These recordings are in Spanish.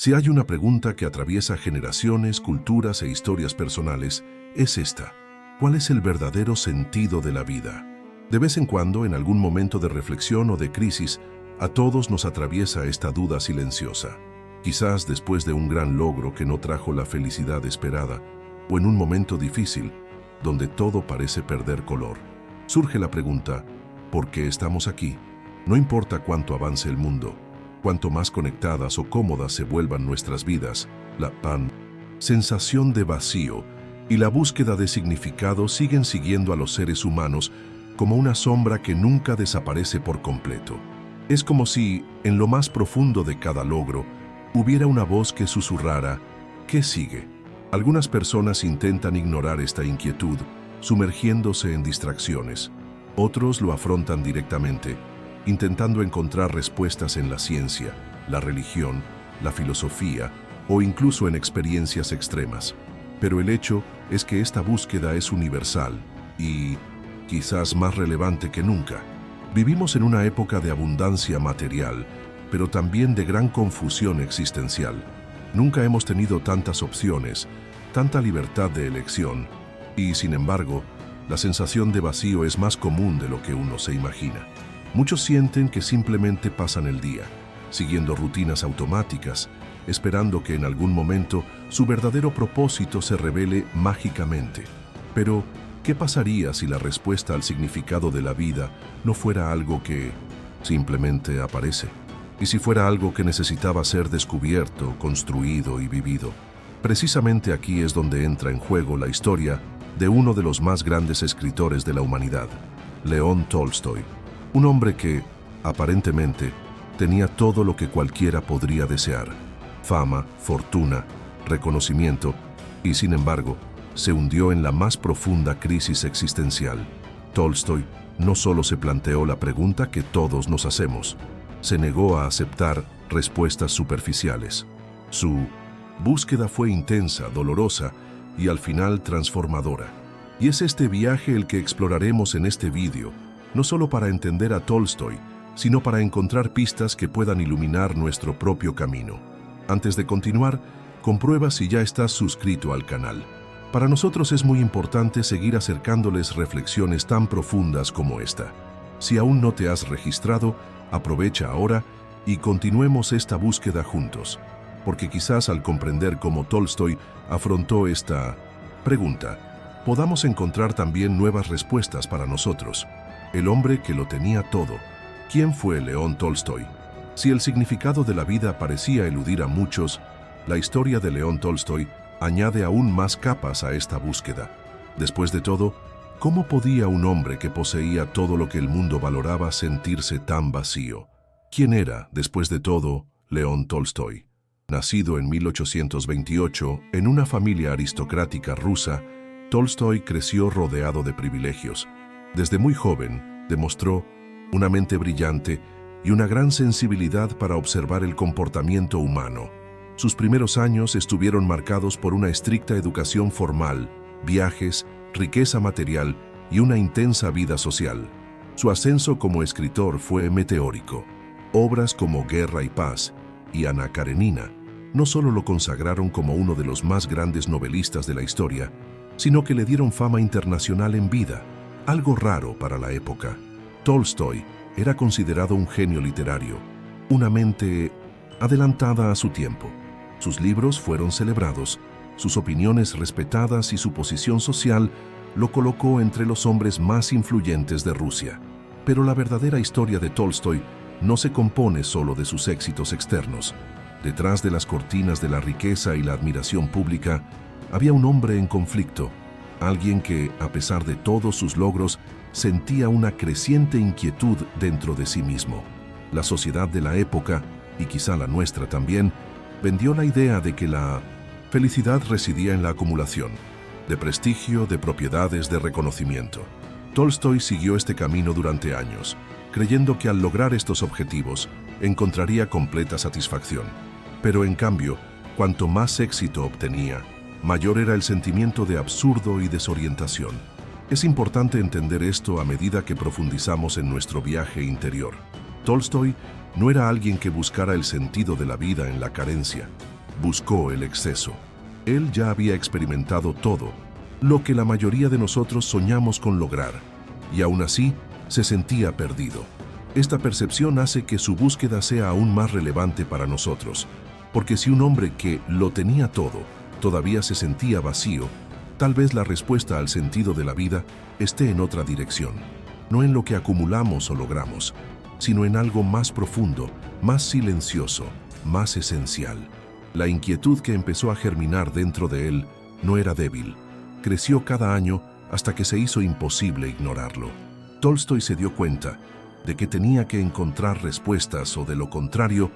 Si hay una pregunta que atraviesa generaciones, culturas e historias personales, es esta: ¿cuál es el verdadero sentido de la vida? De vez en cuando, en algún momento de reflexión o de crisis, a todos nos atraviesa esta duda silenciosa. Quizás después de un gran logro que no trajo la felicidad esperada, o en un momento difícil, donde todo parece perder color, surge la pregunta: ¿por qué estamos aquí? No importa cuánto avance el mundo, cuanto más conectadas o cómodas se vuelvan nuestras vidas, la sensación de vacío y la búsqueda de significado siguen siguiendo a los seres humanos como una sombra que nunca desaparece por completo. Es como si, en lo más profundo de cada logro, hubiera una voz que susurrara: ¿qué sigue? Algunas personas intentan ignorar esta inquietud, sumergiéndose en distracciones. Otros lo afrontan directamente, intentando encontrar respuestas en la ciencia, la religión, la filosofía o incluso en experiencias extremas. Pero el hecho es que esta búsqueda es universal y, quizás más relevante que nunca. Vivimos en una época de abundancia material, pero también de gran confusión existencial. Nunca hemos tenido tantas opciones, tanta libertad de elección, y sin embargo, la sensación de vacío es más común de lo que uno se imagina. Muchos sienten que simplemente pasan el día, siguiendo rutinas automáticas, esperando que en algún momento su verdadero propósito se revele mágicamente. Pero, ¿qué pasaría si la respuesta al significado de la vida no fuera algo que simplemente aparece? ¿Y si fuera algo que necesitaba ser descubierto, construido y vivido? Precisamente aquí es donde entra en juego la historia de uno de los más grandes escritores de la humanidad, León Tolstoy. Un hombre que, aparentemente, tenía todo lo que cualquiera podría desear: fama, fortuna, reconocimiento, y sin embargo, se hundió en la más profunda crisis existencial. Tolstoy no solo se planteó la pregunta que todos nos hacemos, se negó a aceptar respuestas superficiales. Su búsqueda fue intensa, dolorosa y al final transformadora. Y es este viaje el que exploraremos en este vídeo, no solo para entender a Tolstoy, sino para encontrar pistas que puedan iluminar nuestro propio camino. Antes de continuar, comprueba si ya estás suscrito al canal. Para nosotros es muy importante seguir acercándoles reflexiones tan profundas como esta. Si aún no te has registrado, aprovecha ahora y continuemos esta búsqueda juntos, porque quizás al comprender cómo Tolstoy afrontó esta pregunta, podamos encontrar también nuevas respuestas para nosotros. El hombre que lo tenía todo. ¿Quién fue León Tolstoy? Si el significado de la vida parecía eludir a muchos, la historia de León Tolstoy añade aún más capas a esta búsqueda. Después de todo, ¿cómo podía un hombre que poseía todo lo que el mundo valoraba sentirse tan vacío? ¿Quién era, después de todo, León Tolstoy? Nacido en 1828 en una familia aristocrática rusa, Tolstoy creció rodeado de privilegios. Desde muy joven, demostró una mente brillante y una gran sensibilidad para observar el comportamiento humano. Sus primeros años estuvieron marcados por una estricta educación formal, viajes, riqueza material y una intensa vida social. Su ascenso como escritor fue meteórico. Obras como Guerra y Paz y Ana Karenina no solo lo consagraron como uno de los más grandes novelistas de la historia, sino que le dieron fama internacional en vida, algo raro para la época. Tolstoy era considerado un genio literario, una mente adelantada a su tiempo. Sus libros fueron celebrados, sus opiniones respetadas y su posición social lo colocó entre los hombres más influyentes de Rusia. Pero la verdadera historia de Tolstoy no se compone solo de sus éxitos externos. Detrás de las cortinas de la riqueza y la admiración pública, había un hombre en conflicto, alguien que, a pesar de todos sus logros, sentía una creciente inquietud dentro de sí mismo. La sociedad de la época, y quizá la nuestra también, vendió la idea de que la felicidad residía en la acumulación de prestigio, de propiedades, de reconocimiento. Tolstoy siguió este camino durante años, creyendo que al lograr estos objetivos encontraría completa satisfacción. Pero en cambio, cuanto más éxito obtenía, mayor era el sentimiento de absurdo y desorientación. Es importante entender esto a medida que profundizamos en nuestro viaje interior. Tolstoy no era alguien que buscara el sentido de la vida en la carencia. buscó el exceso. Él ya había experimentado todo, lo que la mayoría de nosotros soñamos con lograr, y aún así se sentía perdido. Esta percepción hace que su búsqueda sea aún más relevante para nosotros, porque si un hombre que lo tenía todo todavía se sentía vacío, tal vez la respuesta al sentido de la vida esté en otra dirección, no en lo que acumulamos o logramos, sino en algo más profundo, más silencioso, más esencial. La inquietud que empezó a germinar dentro de él no era débil. Creció cada año hasta que se hizo imposible ignorarlo. Tolstoy se dio cuenta de que tenía que encontrar respuestas o de lo contrario,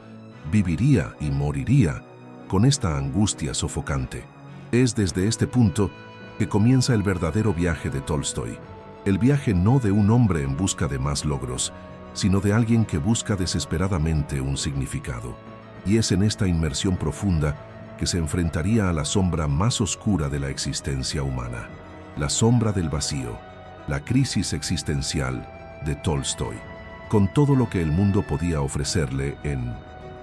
viviría y moriría con esta angustia sofocante. Es desde este punto que comienza el verdadero viaje de Tolstoy. El viaje no de un hombre en busca de más logros, sino de alguien que busca desesperadamente un significado. Y es en esta inmersión profunda que se enfrentaría a la sombra más oscura de la existencia humana, la sombra del vacío, la crisis existencial de Tolstoy. Con todo lo que el mundo podía ofrecerle en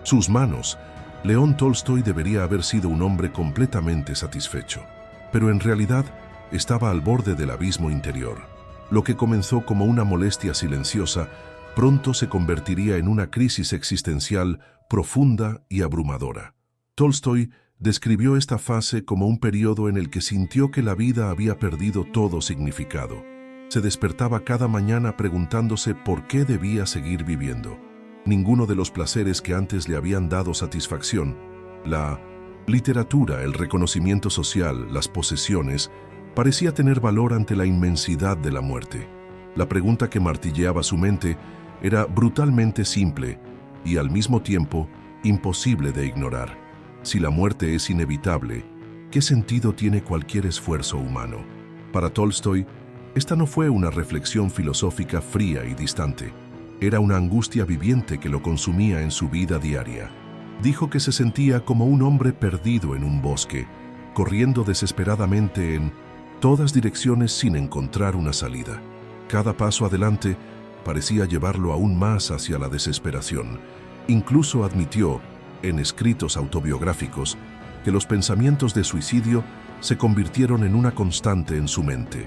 sus manos, León Tolstoy debería haber sido un hombre completamente satisfecho. Pero en realidad estaba al borde del abismo interior. Lo que comenzó como una molestia silenciosa, pronto se convertiría en una crisis existencial profunda y abrumadora. Tolstoy describió esta fase como un periodo en el que sintió que la vida había perdido todo significado. Se despertaba cada mañana preguntándose por qué debía seguir viviendo. Ninguno de los placeres que antes le habían dado satisfacción, la literatura, el reconocimiento social, las posesiones, parecía tener valor ante la inmensidad de la muerte. La pregunta que martilleaba su mente era brutalmente simple y al mismo tiempo imposible de ignorar. Si la muerte es inevitable, ¿qué sentido tiene cualquier esfuerzo humano? Para Tolstoy, esta no fue una reflexión filosófica fría y distante. Era una angustia viviente que lo consumía en su vida diaria. Dijo que se sentía como un hombre perdido en un bosque, corriendo desesperadamente en todas direcciones sin encontrar una salida. Cada paso adelante parecía llevarlo aún más hacia la desesperación. Incluso admitió, en escritos autobiográficos, que los pensamientos de suicidio se convirtieron en una constante en su mente,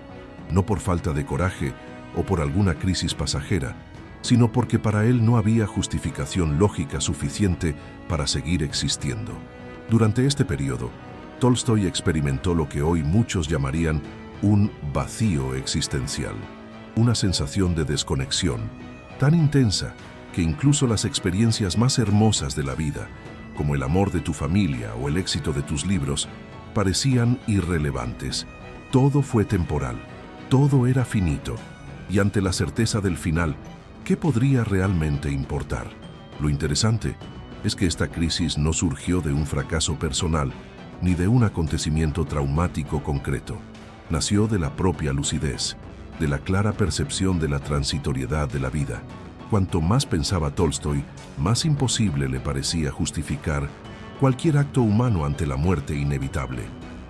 no por falta de coraje o por alguna crisis pasajera, sino porque para él no había justificación lógica suficiente para seguir existiendo. Durante este periodo, Tolstoy experimentó lo que hoy muchos llamarían un vacío existencial, una sensación de desconexión tan intensa que incluso las experiencias más hermosas de la vida, como el amor de tu familia o el éxito de tus libros, parecían irrelevantes. Todo fue temporal, todo era finito, y ante la certeza del final, ¿qué podría realmente importar? Lo interesante es que esta crisis no surgió de un fracaso personal, ni de un acontecimiento traumático concreto. Nació de la propia lucidez, de la clara percepción de la transitoriedad de la vida. Cuanto más pensaba Tolstoy, más imposible le parecía justificar cualquier acto humano ante la muerte inevitable.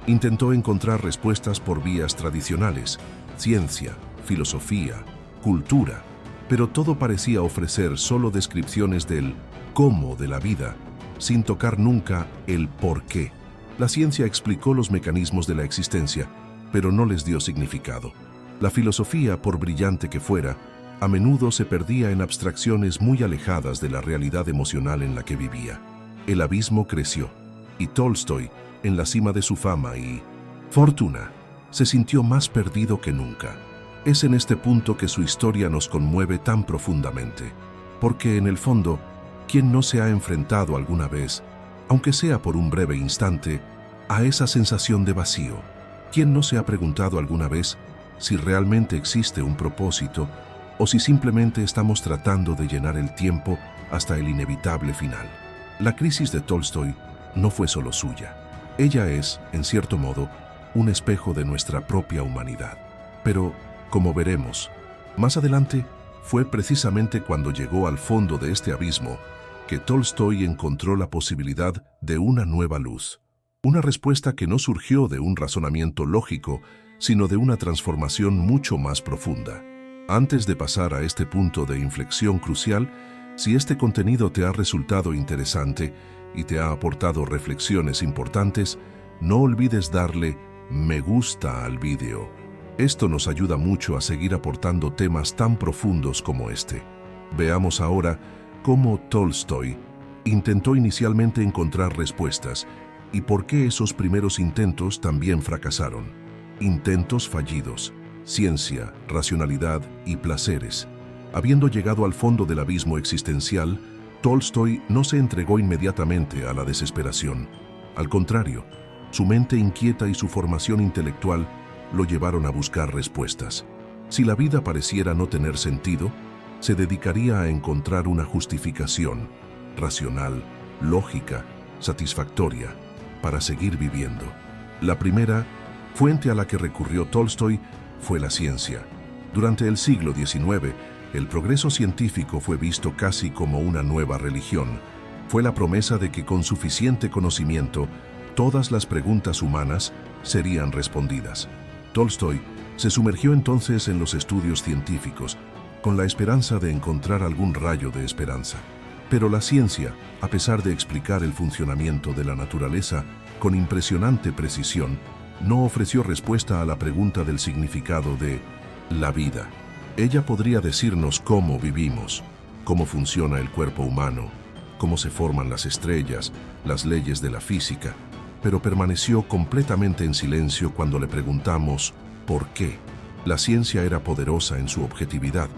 Intentó encontrar respuestas por vías tradicionales, ciencia, filosofía, cultura, pero todo parecía ofrecer solo descripciones del cómo de la vida, sin tocar nunca el por qué. La ciencia explicó los mecanismos de la existencia, pero no les dio significado. La filosofía, por brillante que fuera, a menudo se perdía en abstracciones muy alejadas de la realidad emocional en la que vivía. El abismo creció, y Tolstoy, en la cima de su fama y fortuna, se sintió más perdido que nunca. Es en este punto que su historia nos conmueve tan profundamente, porque en el fondo, ¿quién no se ha enfrentado alguna vez, aunque sea por un breve instante, a esa sensación de vacío? ¿Quién no se ha preguntado alguna vez si realmente existe un propósito o si simplemente estamos tratando de llenar el tiempo hasta el inevitable final? La crisis de Tolstoy no fue solo suya. Ella es, en cierto modo, un espejo de nuestra propia humanidad. Pero, como veremos, más adelante fue precisamente cuando llegó al fondo de este abismo que Tolstoy encontró la posibilidad de una nueva luz. Una respuesta que no surgió de un razonamiento lógico, sino de una transformación mucho más profunda. Antes de pasar a este punto de inflexión crucial, si este contenido te ha resultado interesante, y te ha aportado reflexiones importantes, no olvides darle me gusta al vídeo. Esto nos ayuda mucho a seguir aportando temas tan profundos como este. Veamos ahora cómo Tolstói intentó inicialmente encontrar respuestas y por qué esos primeros intentos también fracasaron. Intentos fallidos, ciencia, racionalidad y placeres. Habiendo llegado al fondo del abismo existencial, Tolstói no se entregó inmediatamente a la desesperación. Al contrario, su mente inquieta y su formación intelectual lo llevaron a buscar respuestas. Si la vida pareciera no tener sentido, se dedicaría a encontrar una justificación racional, lógica, satisfactoria, para seguir viviendo. La primera fuente a la que recurrió Tolstói fue la ciencia. Durante el siglo XIX, el progreso científico fue visto casi como una nueva religión. Fue la promesa de que con suficiente conocimiento, todas las preguntas humanas serían respondidas. Tolstói se sumergió entonces en los estudios científicos, con la esperanza de encontrar algún rayo de esperanza. Pero la ciencia, a pesar de explicar el funcionamiento de la naturaleza con impresionante precisión, no ofreció respuesta a la pregunta del significado de la vida. Ella podría decirnos cómo vivimos, cómo funciona el cuerpo humano, cómo se forman las estrellas, las leyes de la física, pero permaneció completamente en silencio cuando le preguntamos ¿por qué? La ciencia era poderosa en su objetividad,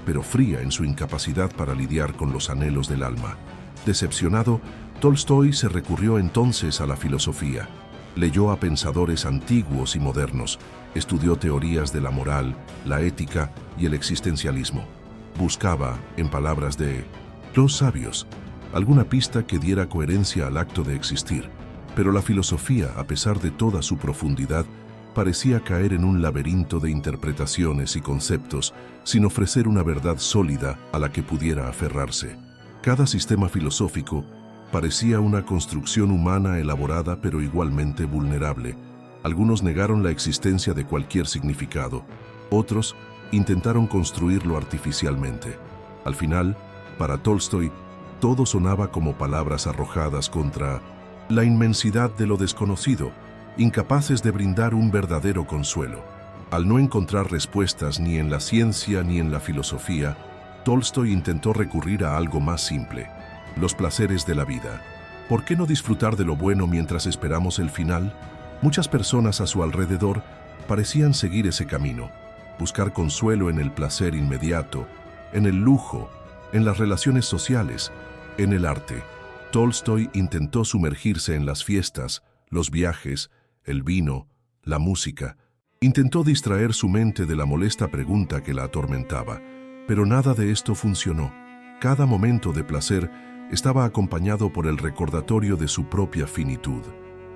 pero fría en su incapacidad para lidiar con los anhelos del alma. Decepcionado, Tolstói se recurrió entonces a la filosofía. Leyó a pensadores antiguos y modernos, estudió teorías de la moral, la ética y el existencialismo. Buscaba, en palabras de los sabios, alguna pista que diera coherencia al acto de existir. Pero la filosofía, a pesar de toda su profundidad, parecía caer en un laberinto de interpretaciones y conceptos, sin ofrecer una verdad sólida a la que pudiera aferrarse. Cada sistema filosófico parecía una construcción humana elaborada pero igualmente vulnerable. Algunos negaron la existencia de cualquier significado, otros intentaron construirlo artificialmente. Al final, para Tolstói, todo sonaba como palabras arrojadas contra la inmensidad de lo desconocido, incapaces de brindar un verdadero consuelo. Al no encontrar respuestas ni en la ciencia ni en la filosofía, Tolstói intentó recurrir a algo más simple: los placeres de la vida. ¿Por qué no disfrutar de lo bueno mientras esperamos el final? Muchas personas a su alrededor parecían seguir ese camino, buscar consuelo en el placer inmediato, en el lujo, en las relaciones sociales, en el arte. Tolstói intentó sumergirse en las fiestas, los viajes, el vino, la música. Intentó distraer su mente de la molesta pregunta que la atormentaba, pero nada de esto funcionó. Cada momento de placer estaba acompañado por el recordatorio de su propia finitud.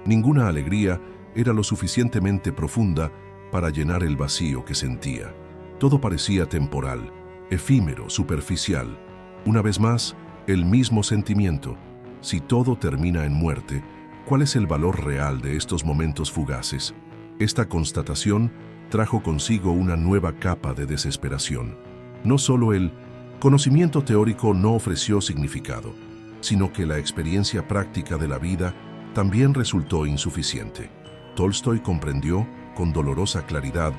Ninguna alegría era lo suficientemente profunda para llenar el vacío que sentía. Todo parecía temporal, efímero, superficial. Una vez más, el mismo sentimiento. Si todo termina en muerte, ¿cuál es el valor real de estos momentos fugaces? Esta constatación trajo consigo una nueva capa de desesperación. No solo el conocimiento teórico no ofreció significado, sino que la experiencia práctica de la vida también resultó insuficiente. Tolstói comprendió, con dolorosa claridad,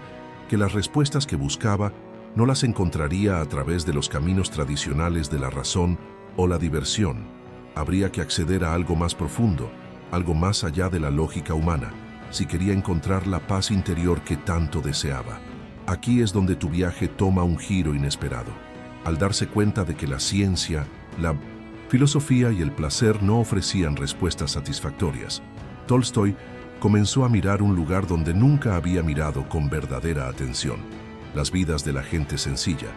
que las respuestas que buscaba no las encontraría a través de los caminos tradicionales de la razón o la diversión. Habría que acceder a algo más profundo, algo más allá de la lógica humana, si quería encontrar la paz interior que tanto deseaba. Aquí es donde tu viaje toma un giro inesperado. Al darse cuenta de que la ciencia, la filosofía y el placer no ofrecían respuestas satisfactorias, Tolstói comenzó a mirar un lugar donde nunca había mirado con verdadera atención: las vidas de la gente sencilla,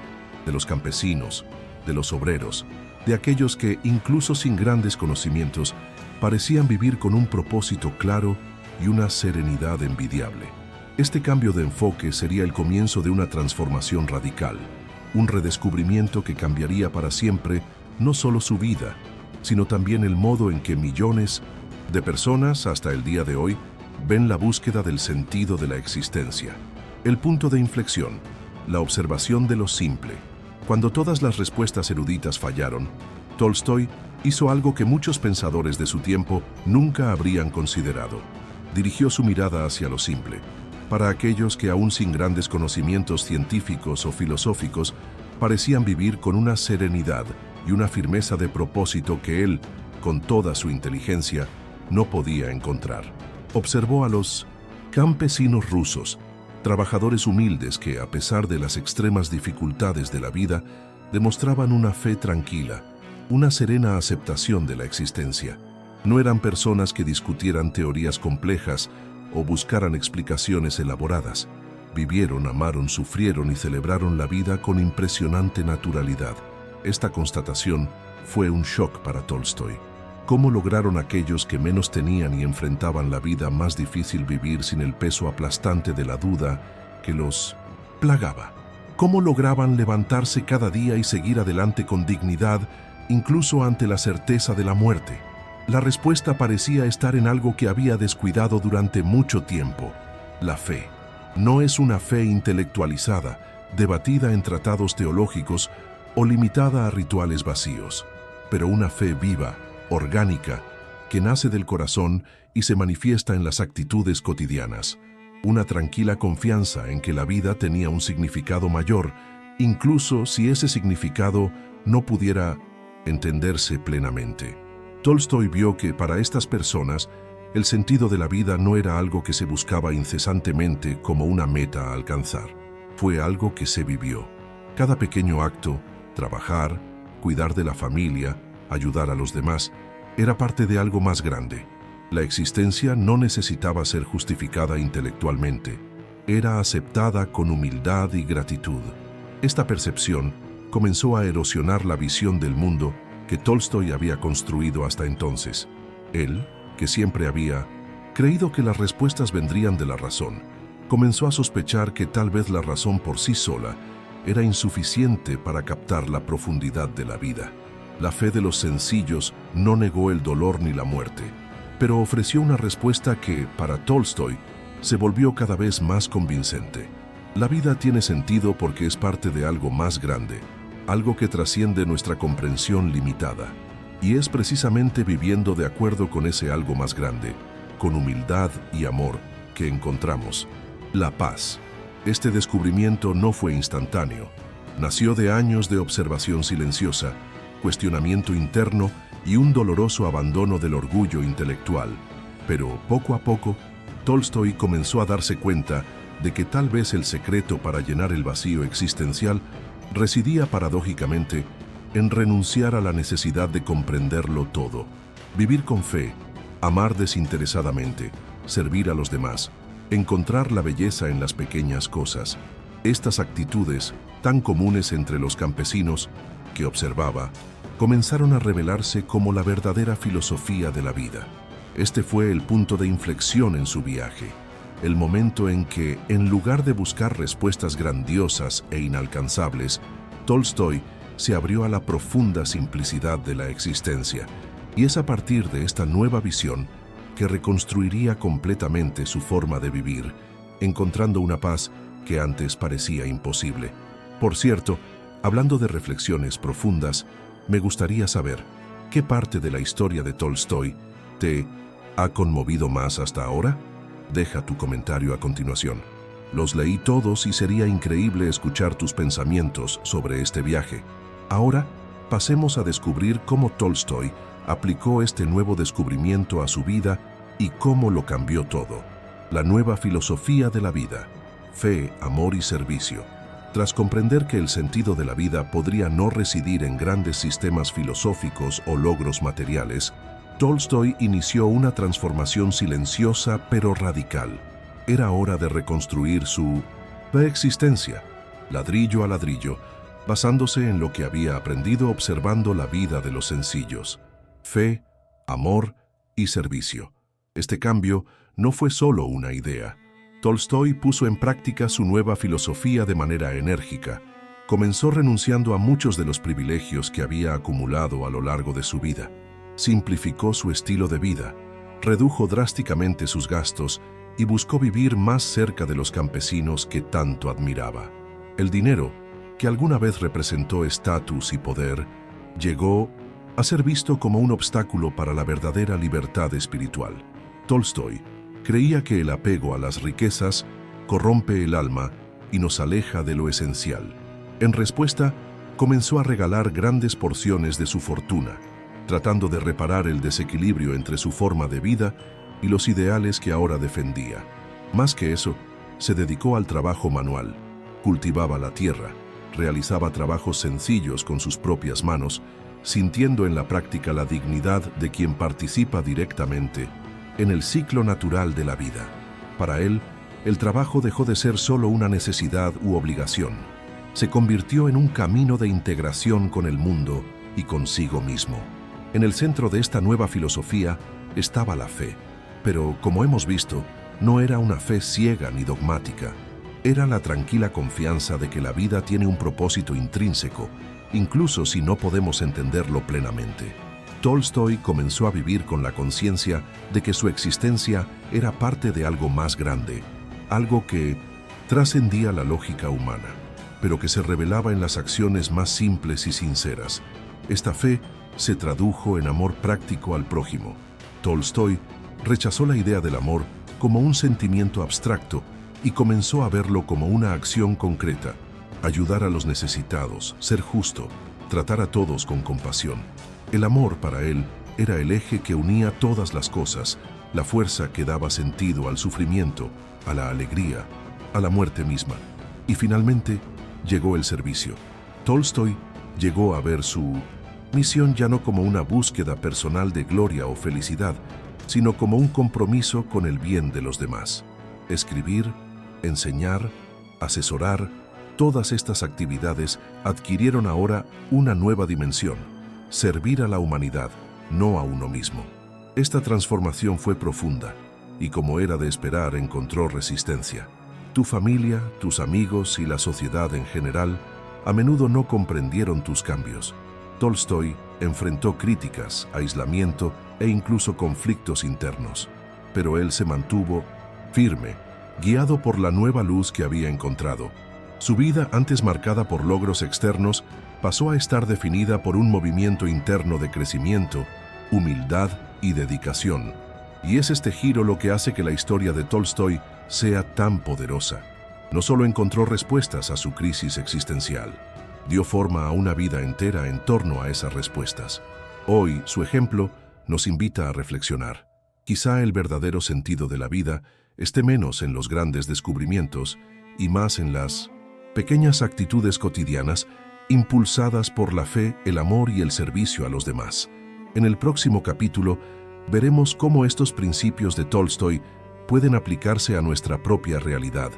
de los campesinos, de los obreros, de aquellos que, incluso sin grandes conocimientos, parecían vivir con un propósito claro y una serenidad envidiable. Este cambio de enfoque sería el comienzo de una transformación radical, un redescubrimiento que cambiaría para siempre no solo su vida, sino también el modo en que millones de personas hasta el día de hoy ven la búsqueda del sentido de la existencia. El punto de inflexión, la observación de lo simple. Cuando todas las respuestas eruditas fallaron, Tolstói hizo algo que muchos pensadores de su tiempo nunca habrían considerado. Dirigió su mirada hacia lo simple. Para aquellos que aún sin grandes conocimientos científicos o filosóficos parecían vivir con una serenidad y una firmeza de propósito que él, con toda su inteligencia, no podía encontrar. Observó a los campesinos rusos, trabajadores humildes que, a pesar de las extremas dificultades de la vida, demostraban una fe tranquila, una serena aceptación de la existencia. No eran personas que discutieran teorías complejas o buscaran explicaciones elaboradas. Vivieron, amaron, sufrieron y celebraron la vida con impresionante naturalidad. Esta constatación fue un shock para Tolstói. ¿Cómo lograron aquellos que menos tenían y enfrentaban la vida más difícil vivir sin el peso aplastante de la duda que los plagaba? ¿Cómo lograban levantarse cada día y seguir adelante con dignidad, incluso ante la certeza de la muerte? La respuesta parecía estar en algo que había descuidado durante mucho tiempo: la fe. No es una fe intelectualizada, debatida en tratados teológicos o limitada a rituales vacíos, pero una fe viva, orgánica, que nace del corazón y se manifiesta en las actitudes cotidianas. Una tranquila confianza en que la vida tenía un significado mayor, incluso si ese significado no pudiera entenderse plenamente. Tolstói vio que para estas personas el sentido de la vida no era algo que se buscaba incesantemente como una meta a alcanzar. Fue algo que se vivió. Cada pequeño acto, trabajar, cuidar de la familia, ayudar a los demás, era parte de algo más grande. La existencia no necesitaba ser justificada intelectualmente. Era aceptada con humildad y gratitud. Esta percepción comenzó a erosionar la visión del mundo que Tolstói había construido hasta entonces. Él, que siempre había creído que las respuestas vendrían de la razón, comenzó a sospechar que tal vez la razón por sí sola era insuficiente para captar la profundidad de la vida. La fe de los sencillos no negó el dolor ni la muerte, pero ofreció una respuesta que, para Tolstói, se volvió cada vez más convincente. La vida tiene sentido porque es parte de algo más grande, algo que trasciende nuestra comprensión limitada. Y es precisamente viviendo de acuerdo con ese algo más grande, con humildad y amor, que encontramos la paz. Este descubrimiento no fue instantáneo. Nació de años de observación silenciosa, cuestionamiento interno y un doloroso abandono del orgullo intelectual. Pero poco a poco, Tolstói comenzó a darse cuenta de que tal vez el secreto para llenar el vacío existencial residía paradójicamente en renunciar a la necesidad de comprenderlo todo, vivir con fe, amar desinteresadamente, servir a los demás, encontrar la belleza en las pequeñas cosas. Estas actitudes, tan comunes entre los campesinos que observaba, comenzaron a revelarse como la verdadera filosofía de la vida. Este fue el punto de inflexión en su viaje, el momento en que, en lugar de buscar respuestas grandiosas e inalcanzables, Tolstói se abrió a la profunda simplicidad de la existencia, y es a partir de esta nueva visión que reconstruiría completamente su forma de vivir, encontrando una paz que antes parecía imposible. Por cierto, hablando de reflexiones profundas, me gustaría saber, ¿qué parte de la historia de Tolstói te ha conmovido más hasta ahora? Deja tu comentario a continuación. Los leí todos y sería increíble escuchar tus pensamientos sobre este viaje. Ahora, pasemos a descubrir cómo Tolstói aplicó este nuevo descubrimiento a su vida y cómo lo cambió todo. La nueva filosofía de la vida: fe, amor y servicio. Tras comprender que el sentido de la vida podría no residir en grandes sistemas filosóficos o logros materiales, Tolstói inició una transformación silenciosa pero radical. Era hora de reconstruir su existencia, ladrillo a ladrillo, basándose en lo que había aprendido observando la vida de los sencillos: fe, amor y servicio. Este cambio no fue solo una idea. Tolstói puso en práctica su nueva filosofía de manera enérgica. Comenzó renunciando a muchos de los privilegios que había acumulado a lo largo de su vida. Simplificó su estilo de vida, redujo drásticamente sus gastos y buscó vivir más cerca de los campesinos que tanto admiraba. El dinero, que alguna vez representó estatus y poder, llegó a ser visto como un obstáculo para la verdadera libertad espiritual. Tolstói creía que el apego a las riquezas corrompe el alma y nos aleja de lo esencial. En respuesta, comenzó a regalar grandes porciones de su fortuna, tratando de reparar el desequilibrio entre su forma de vida y los ideales que ahora defendía. Más que eso, se dedicó al trabajo manual, cultivaba la tierra, realizaba trabajos sencillos con sus propias manos, sintiendo en la práctica la dignidad de quien participa directamente en el ciclo natural de la vida. Para él, el trabajo dejó de ser solo una necesidad u obligación. Se convirtió en un camino de integración con el mundo y consigo mismo. En el centro de esta nueva filosofía estaba la fe, pero, como hemos visto, no era una fe ciega ni dogmática. Era la tranquila confianza de que la vida tiene un propósito intrínseco, incluso si no podemos entenderlo plenamente. Tolstói comenzó a vivir con la conciencia de que su existencia era parte de algo más grande, algo que trascendía la lógica humana, pero que se revelaba en las acciones más simples y sinceras. Esta fe se tradujo en amor práctico al prójimo. Tolstói rechazó la idea del amor como un sentimiento abstracto y comenzó a verlo como una acción concreta: ayudar a los necesitados, ser justo, tratar a todos con compasión. El amor para él era el eje que unía todas las cosas, la fuerza que daba sentido al sufrimiento, a la alegría, a la muerte misma. Y finalmente llegó el servicio. Tolstói llegó a ver su misión ya no como una búsqueda personal de gloria o felicidad, sino como un compromiso con el bien de los demás. Escribir, enseñar, asesorar, todas estas actividades adquirieron ahora una nueva dimensión: servir a la humanidad, no a uno mismo. Esta transformación fue profunda y, como era de esperar, encontró resistencia. Tu familia, tus amigos y la sociedad en general a menudo no comprendieron tus cambios. Tolstói enfrentó críticas, aislamiento e incluso conflictos internos, pero él se mantuvo firme, guiado por la nueva luz que había encontrado. Su vida, antes marcada por logros externos, pasó a estar definida por un movimiento interno de crecimiento, humildad y dedicación. Y es este giro lo que hace que la historia de Tolstói sea tan poderosa. No solo encontró respuestas a su crisis existencial, dio forma a una vida entera en torno a esas respuestas. Hoy, su ejemplo nos invita a reflexionar. Quizá el verdadero sentido de la vida esté menos en los grandes descubrimientos y más en las pequeñas actitudes cotidianas impulsadas por la fe, el amor y el servicio a los demás. En el próximo capítulo veremos cómo estos principios de Tolstói pueden aplicarse a nuestra propia realidad,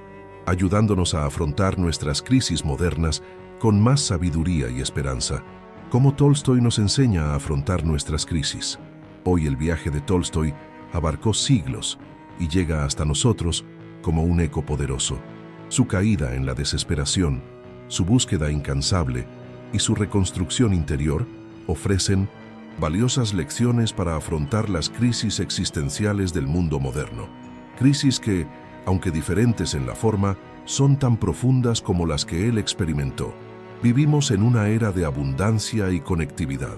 ayudándonos a afrontar nuestras crisis modernas con más sabiduría y esperanza. Cómo Tolstói nos enseña a afrontar nuestras crisis. Hoy el viaje de Tolstói abarcó siglos y llega hasta nosotros como un eco poderoso. Su caída en la desesperación, su búsqueda incansable y su reconstrucción interior ofrecen valiosas lecciones para afrontar las crisis existenciales del mundo moderno. Crisis que, aunque diferentes en la forma, son tan profundas como las que él experimentó. Vivimos en una era de abundancia y conectividad.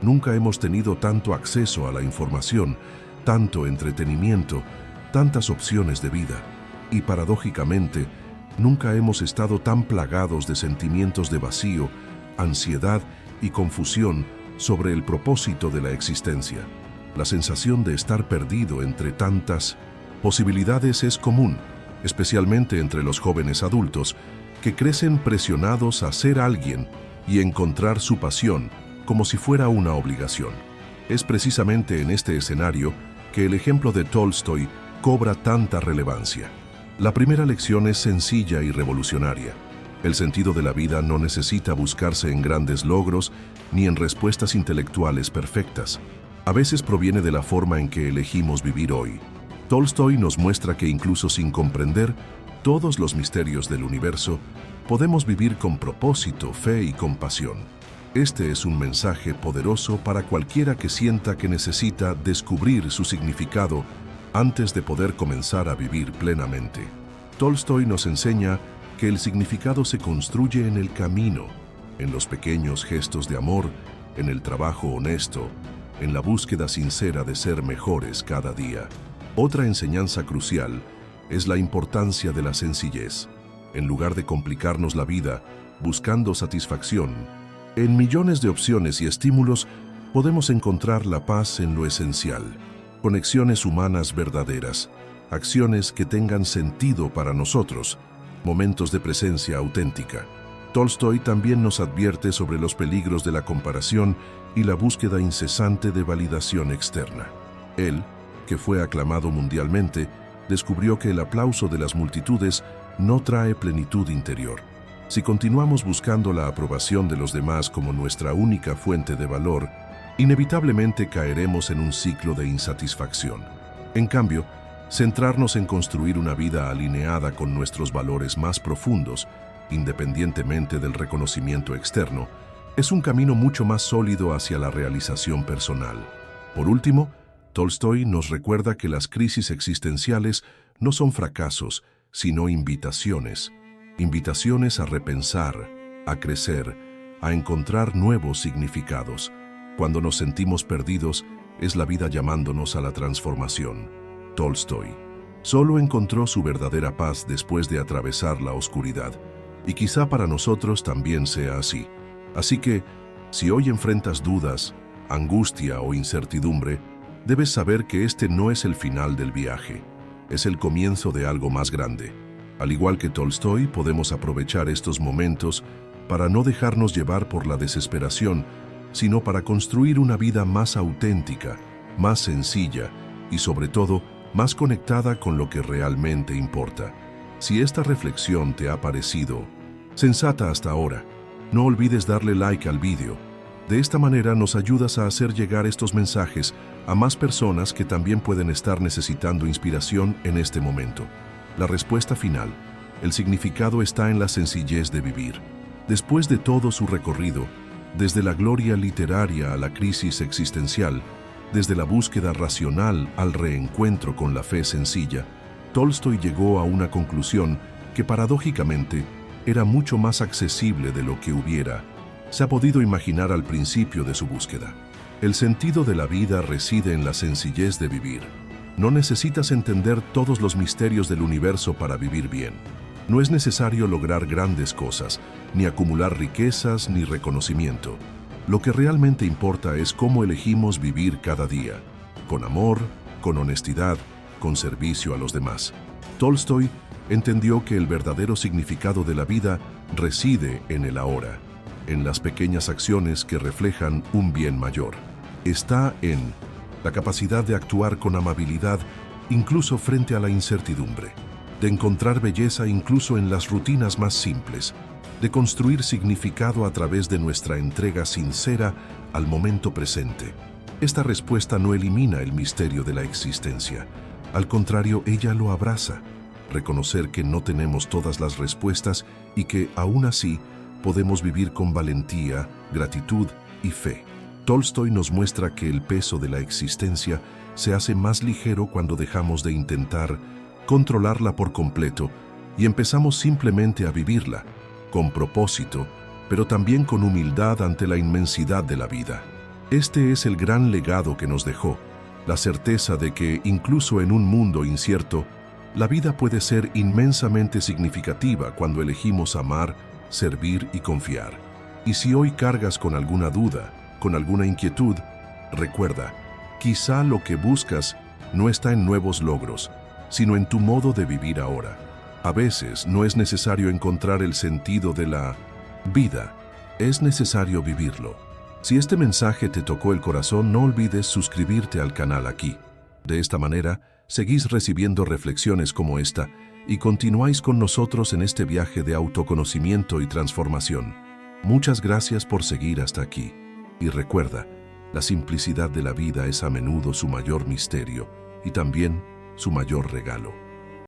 Nunca hemos tenido tanto acceso a la información, tanto entretenimiento, tantas opciones de vida. Y paradójicamente, nunca hemos estado tan plagados de sentimientos de vacío, ansiedad y confusión sobre el propósito de la existencia. La sensación de estar perdido entre tantas posibilidades es común, especialmente entre los jóvenes adultos, que crecen presionados a ser alguien y encontrar su pasión como si fuera una obligación. Es precisamente en este escenario que el ejemplo de Tolstói cobra tanta relevancia. La primera lección es sencilla y revolucionaria. El sentido de la vida no necesita buscarse en grandes logros ni en respuestas intelectuales perfectas. A veces proviene de la forma en que elegimos vivir hoy. Tolstói nos muestra que incluso sin comprender todos los misterios del universo, podemos vivir con propósito, fe y compasión. Este es un mensaje poderoso para cualquiera que sienta que necesita descubrir su significado antes de poder comenzar a vivir plenamente. Tolstói nos enseña que el significado se construye en el camino, en los pequeños gestos de amor en el trabajo honesto, en la búsqueda sincera de ser mejores cada día. Otra enseñanza crucial es la importancia de la sencillez. En lugar de complicarnos la vida buscando satisfacción, en millones de opciones y estímulos podemos encontrar la paz en lo esencial. Conexiones humanas verdaderas, acciones que tengan sentido para nosotros, momentos de presencia auténtica. Tolstoy también nos advierte sobre los peligros de la comparación y la búsqueda incesante de validación externa. Él, que fue aclamado mundialmente, descubrió que el aplauso de las multitudes no trae plenitud interior. Si continuamos buscando la aprobación de los demás como nuestra única fuente de valor, inevitablemente caeremos en un ciclo de insatisfacción. En cambio, centrarnos en construir una vida alineada con nuestros valores más profundos, independientemente del reconocimiento externo, es un camino mucho más sólido hacia la realización personal. Por último, Tolstoy nos recuerda que las crisis existenciales no son fracasos, sino invitaciones. Invitaciones a repensar, a crecer, a encontrar nuevos significados. Cuando nos sentimos perdidos, es la vida llamándonos a la transformación. Tolstoy solo encontró su verdadera paz después de atravesar la oscuridad, y quizá para nosotros también sea así. Así que, si hoy enfrentas dudas, angustia o incertidumbre, debes saber que este no es el final del viaje, es el comienzo de algo más grande. Al igual que Tolstoy, podemos aprovechar estos momentos para no dejarnos llevar por la desesperación, sino para construir una vida más auténtica, más sencilla y, sobre todo, más conectada con lo que realmente importa. Si esta reflexión te ha parecido sensata hasta ahora, no olvides darle like al vídeo. De esta manera nos ayudas a hacer llegar estos mensajes a más personas que también pueden estar necesitando inspiración en este momento. La respuesta final, el significado está en la sencillez de vivir. Después de todo su recorrido, desde la gloria literaria a la crisis existencial, desde la búsqueda racional al reencuentro con la fe sencilla, Tolstoy llegó a una conclusión que paradójicamente era mucho más accesible de lo que se ha podido imaginar al principio de su búsqueda. El sentido de la vida reside en la sencillez de vivir. No necesitas entender todos los misterios del universo para vivir bien. No es necesario lograr grandes cosas, ni acumular riquezas ni reconocimiento. Lo que realmente importa es cómo elegimos vivir cada día, con amor, con honestidad, con servicio a los demás. Tolstoy entendió que el verdadero significado de la vida reside en el ahora, en las pequeñas acciones que reflejan un bien mayor. Está en la capacidad de actuar con amabilidad incluso frente a la incertidumbre, de encontrar belleza incluso en las rutinas más simples, de construir significado a través de nuestra entrega sincera al momento presente. Esta respuesta no elimina el misterio de la existencia. Al contrario, ella lo abraza. Reconocer que no tenemos todas las respuestas y que, aún así, podemos vivir con valentía, gratitud y fe. Tolstoy nos muestra que el peso de la existencia se hace más ligero cuando dejamos de intentar controlarla por completo y empezamos simplemente a vivirla, con propósito, pero también con humildad ante la inmensidad de la vida. Este es el gran legado que nos dejó, la certeza de que, incluso en un mundo incierto, la vida puede ser inmensamente significativa cuando elegimos amar, servir y confiar. Y si hoy cargas con alguna duda, con alguna inquietud, recuerda, quizá lo que buscas no está en nuevos logros, sino en tu modo de vivir ahora. A veces no es necesario encontrar el sentido de la vida, es necesario vivirlo. Si este mensaje te tocó el corazón, no olvides suscribirte al canal aquí. De esta manera, seguís recibiendo reflexiones como esta y continuáis con nosotros en este viaje de autoconocimiento y transformación. Muchas gracias por seguir hasta aquí. Y recuerda, la simplicidad de la vida es a menudo su mayor misterio y también su mayor regalo.